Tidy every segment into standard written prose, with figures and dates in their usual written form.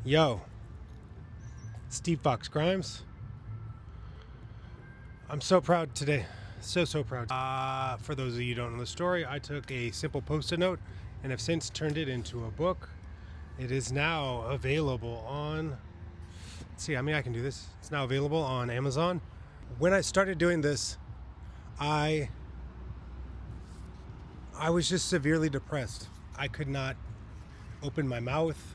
Yo, Steve Fox Grimes. I'm so proud today. So proud. For those of you who don't know the story, I took a simple post-it note and have since turned it into a book. It is now available on, let's see, I can do this. It's now available on Amazon. When I started doing this, I was just severely depressed. I could not open my mouth.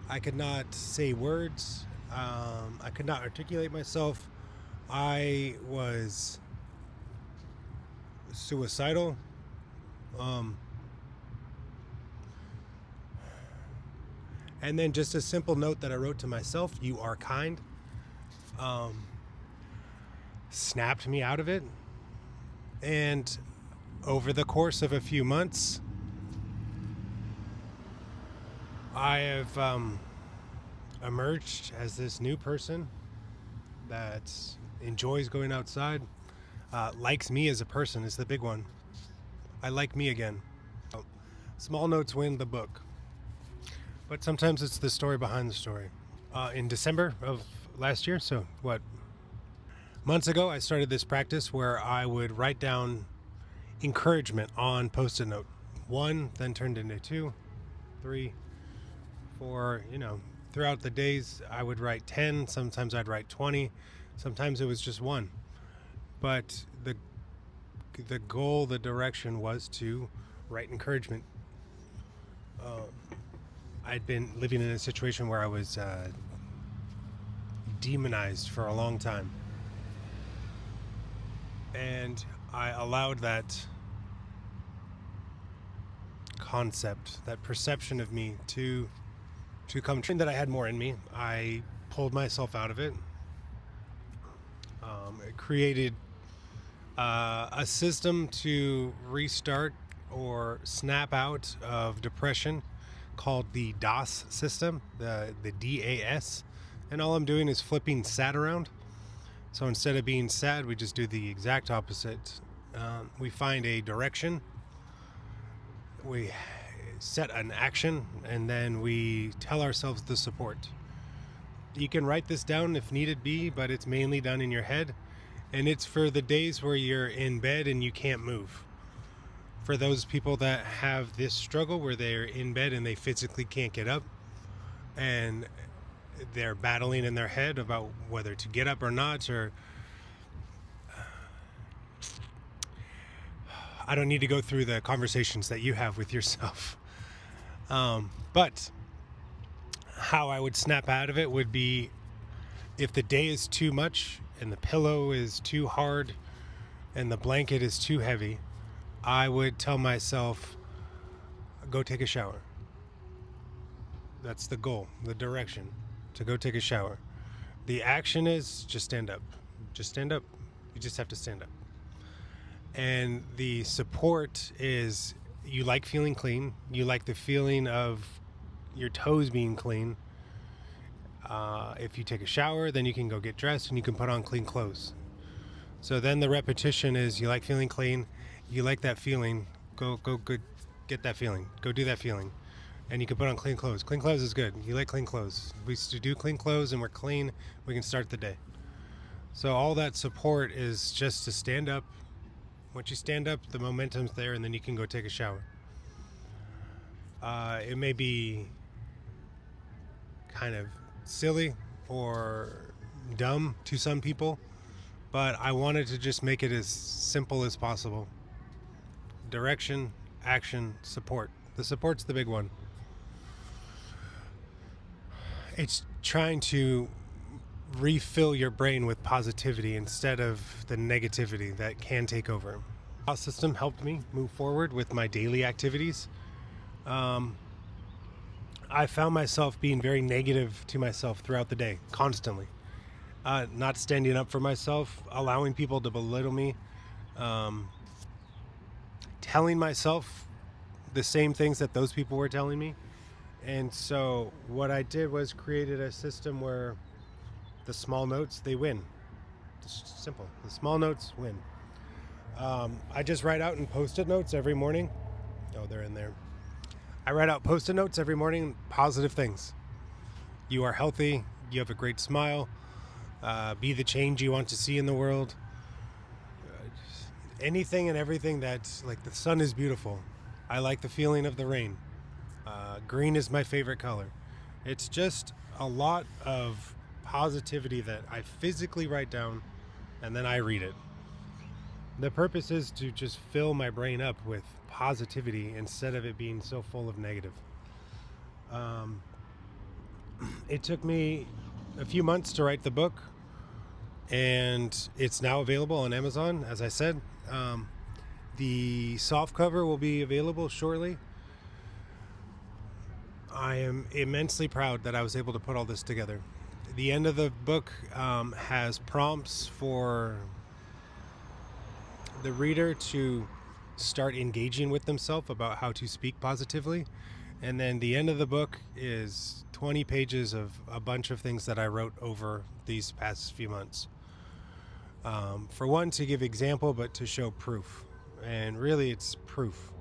I could not say words. I could not articulate myself. I was suicidal. And then just a simple note that I wrote to myself, "You are kind," snapped me out of it. And over the course of a few months, I have emerged as this new person that enjoys going outside, likes me as a person is the big one. I like me again. Small notes win the book, but sometimes it's the story behind the story. In December of last year, so months ago, I started this practice where I would write down encouragement on post-it note. One, then turned into 2, 3, 4, throughout the days I would write 10, sometimes I'd write 20, sometimes it was just 1. But the goal, the direction was to write encouragement. I'd been living in a situation where I was demonized for a long time. And I allowed that concept, that perception of me to come true, that I had more in me. I pulled myself out of it. It created a system to restart or snap out of depression called the DAS system, the DAS. And all I'm doing is flipping sad around. So instead of being sad, we just do the exact opposite. We find a direction, we set an action, and then we tell ourselves the support. You can write this down if needed be, but it's mainly done in your head. And it's for the days where you're in bed and you can't move. For those people that have this struggle where they're in bed and they physically can't get up, and they're battling in their head about whether to get up or not, or I don't need to go through the conversations that you have with yourself. But how I would snap out of it would be, if the day is too much and the pillow is too hard and the blanket is too heavy, I would tell myself, go take a shower. That's the goal, the direction, to go take a shower. The action is just stand up. Just stand up. You just have to stand up. And the support is, you like feeling clean. You like the feeling of your toes being clean. If you take a shower, then you can go get dressed and you can put on clean clothes. So then the repetition is, you like feeling clean. You like that feeling. Go get that feeling. Go do that feeling. And you can put on clean clothes. Clean clothes is good. You like clean clothes. We do clean clothes and we're clean. We can start the day. So all that support is just to stand up. Once you stand up, the momentum's there, and then you can go take a shower. It may be kind of silly or dumb to some people, but I wanted to just make it as simple as possible. Direction, action, support. The support's the big one. It's trying to refill your brain with positivity instead of the negativity that can take over. Our system helped me move forward with my daily activities. I found myself being very negative to myself throughout the day, constantly. Not standing up for myself, allowing people to belittle me, telling myself the same things that those people were telling me. And so what I did was created a system where the small notes, they win. It's simple. The small notes win. I just write out in post-it notes every morning. Oh, they're in there. I write out post-it notes every morning, positive things. you are healthy, you have a great smile, be the change you want to see in the world. Anything and everything that's like, the sun is beautiful. I like the feeling of the rain. Green is my favorite color. It's just a lot of positivity that I physically write down and then I read it. The purpose is to just fill my brain up with positivity instead of it being so full of negative. It took me a few months to write the book, and it's now available on Amazon, as I said. The softcover will be available shortly. I am immensely proud that I was able to put all this together. The end of the book has prompts for the reader to start engaging with themselves about how to speak positively. And then the end of the book is 20 pages of a bunch of things that I wrote over these past few months. For one, to give example, but to show proof. And really, it's proof.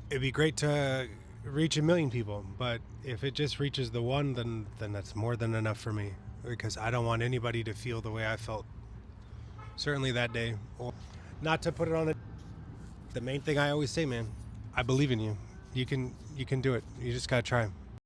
It'd be great to reach 1 million people, but if it just reaches the one, then that's more than enough for me, because I don't want anybody to feel the way I felt, certainly that day. Or not to put it on it. The main thing I always say, man, I believe in you. You can do it. You just gotta try.